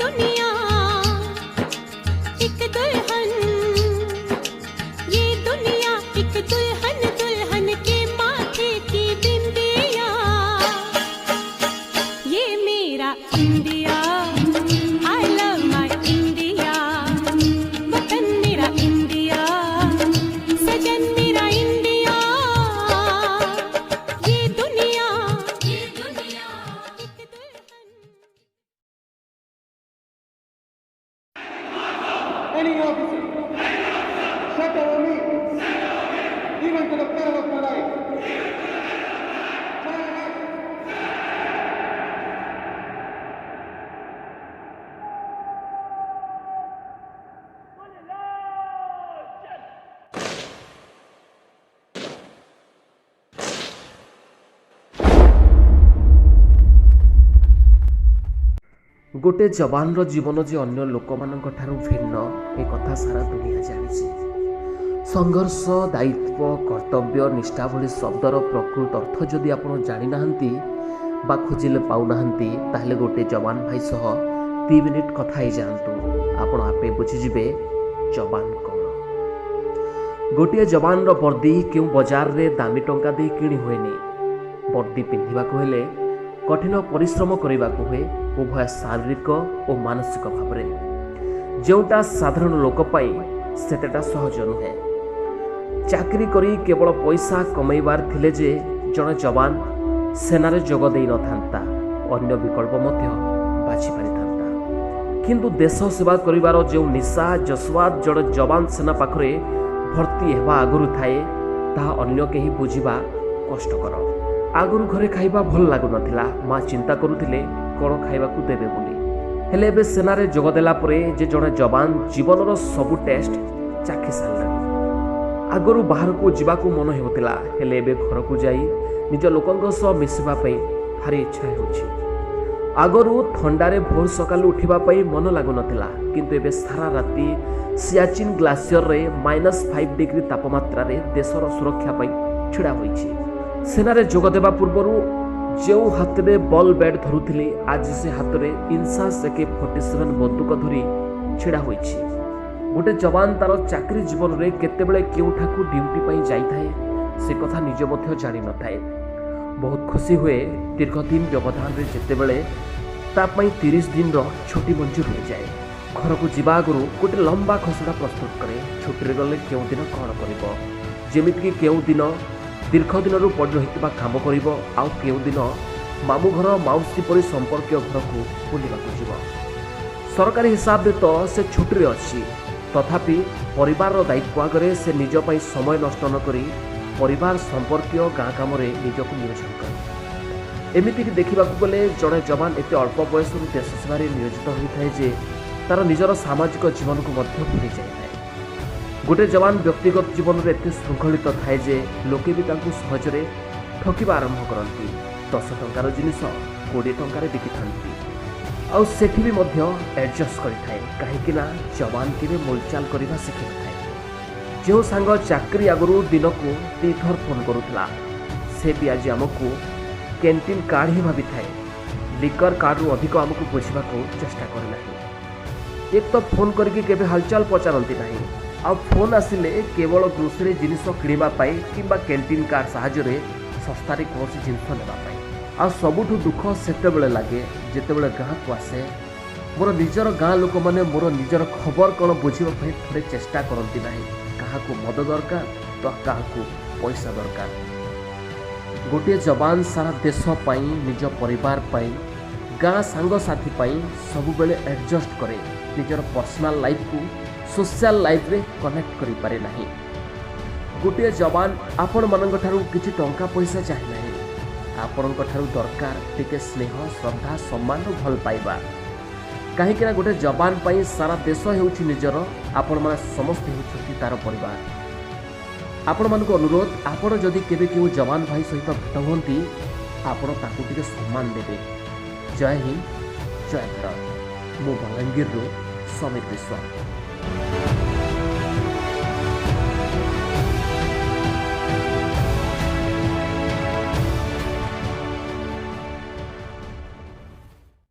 दुनिया एक दुल्हन, ये दुनिया एक दुल्हन, दुल्हन के माथे की बिंदिया। ये मेरा India, I love my India. वतन मेरा इंडिया, सजन मेरा इंडिया। ये दुनिया एक दुल्हन। Any officer, set over me, even to the peril of my life. Fire up. गोटे जवानर जीवन जे अन्य लोक भिन्न एक कथा सारा दुनिया जानी। संघर्ष, दायित्व, कर्तव्य, निष्ठा भली शब्दर प्रकृत अर्थ जदि आप जानी नाहंती बा खोजिले पाउना ताहले गोटे जवान भाई सह 3 मिनिट कथा ही जातु आपण आपे बुझीजे जवान कौन। गोटे जवान वर्दी क्यों बाजार रे दामी टंका दे किणी हुएनी। वर्दी पिंधिबाकु हेले कठिन परिश्रम करने हुए, उभय शारीरिक और मानसिक भाव में, जोटा साधारण लोक सेतेटा सहज नुहे। चाकरी करी केवल पैसा कमैबार थिले जे जड़े जवान सेनारे जोग दे न थांता, अन्य विकल्प मध्य बाछि पारि थांता। किंतु देश सेवा करिवार जो निशा जज्बात जड़े जवान सेना पाखरे भर्ती हेबा आगुरु थाए, ताहा अन्य केही बुझिबा कष्टकर। आगुरु घरे खाइबा भल लागु नथिला, माँ चिंता करुथिले कौन खाइबाकू देबे बोली। हेले एबे सेनारे जोग देला परे जे जड़े जवान जीवनर सबु टेस्ट चाखि सारलानी। आगुरु बाहर को जीवाकू मन हेउतिला, हेले एबे घर को जाई निज लोकंक सह मिसिबा पई भारी इच्छा हेउछि। आगुरु थंडारे भोर सकाल उठिबा पई मन लागु नथिला, किंतु एबे सारा राती सियाचिन ग्लासियर रे -5 डिग्री तापमात्रा रे देशर सुरक्षा पई छिड़ा होइछि। सेनारे जोग देबा पूर्वरु जो हाथ में बल बैट धरुथिले, आज से हाथ में इंसास AK-47 बंदूक धरी छिड़ा होइछि। गोटे जवान तार चाकरी जीवन में केतेबेले केउठाकू ड्यूटी पाई जाइथाए, से कथा निज मध्य जानि नथाए। बहुत खुशी हुए दीर्घ दिन व्यवधान रे जेतेबेले ता पई 30 दिन रो छुट्टी मंजूर हो जाए। घर को जीवा आगुरु गोटे लंबा खसड़ा प्रस्तुत करे, छुट्टी गले केउ दिन कौन करिवो, जेमिति कि केउ दिन दीर्घ दिन पड़ रही काम कर, आउ केउ दिन मामू घर माउसी परी संपर्क घर को बुलवाक जीव। सरकारी हिसाब से तो से छुट्टी अच्छी, तथापि परिवार दायित्व आगे से निजपाई समय नष्ट नक परिवार संपर्क गाँ कम निजक नियोजन करे। एमती देखा गले जड़े जवान एत अल्प बयस देश सेवार नियोजित होता है जे तार निजर सामाजिक जीवन को भूली जाए। गोटे जवान व्यक्तिगत जीवन में एत श्रृंखलित थाए जे लोके भी तांकु सहजरे ठकिबा आरंभ करती। 10 टंकार जिनिस 20 टंकार बिकी थांती, आउ सेठी भी मध्य एडजस्ट करिथाए, काहेकि ना जवान केबे मोलचाल करबा शिखि थाए। जो सांग चाकरी आगुरु दिन को 3 थर फोन करुथला, से भी आज आमको कैंटीन कार्ड ही भाभी थाए। लिकर कार्ड रु अधिक आमको बुझा चेष्टा करना। एक तो फोन करके केबे हालचाल पचारती नहीं, आ फोन आसिले केवल ग्रोसरी जिनिस किणापी कि कैंटीन कार्ड साहाय्य सस्तार कौन जिनस नापी। आ सबुठ दुख सेतेबेले लगे जितेबेले गाँ को आसे, मोर निजर गाँ लोक मैंने मोर निजर खबर कौन बुझापी थोड़े चेष्टा करती ना। क्या मद दरकार तो क्या पैसा दरकार। गोटे जवान सारा देश पाई, निज परिवार पाई, गाँ सांगसाथी सब बेले एडजस्ट करे, निजर पर्सनल लाइफ को सोशल लाइफ रे कनेक्ट करि पारे नाही। गोटे जवान आपण मानक ठारू किछि टंका पैसा चाहे नाही, आपणक ठारू दरकार टिके स्नेह, श्रद्धा, सम्मान और भल पाइबा। कहीं गोटे जवान पाई सारा देश हेउछि निजर, आपण माने समस्त हेउछि तार परिवार। आपण मानक अनुरोध, आपण जदि केबे केउ जवान भाई सहित भेट हुअंती, आपण ताकू टिके सम्मान देबे। जय हिंद, जय भारत। मो बलांगीर रो समित विश्वास।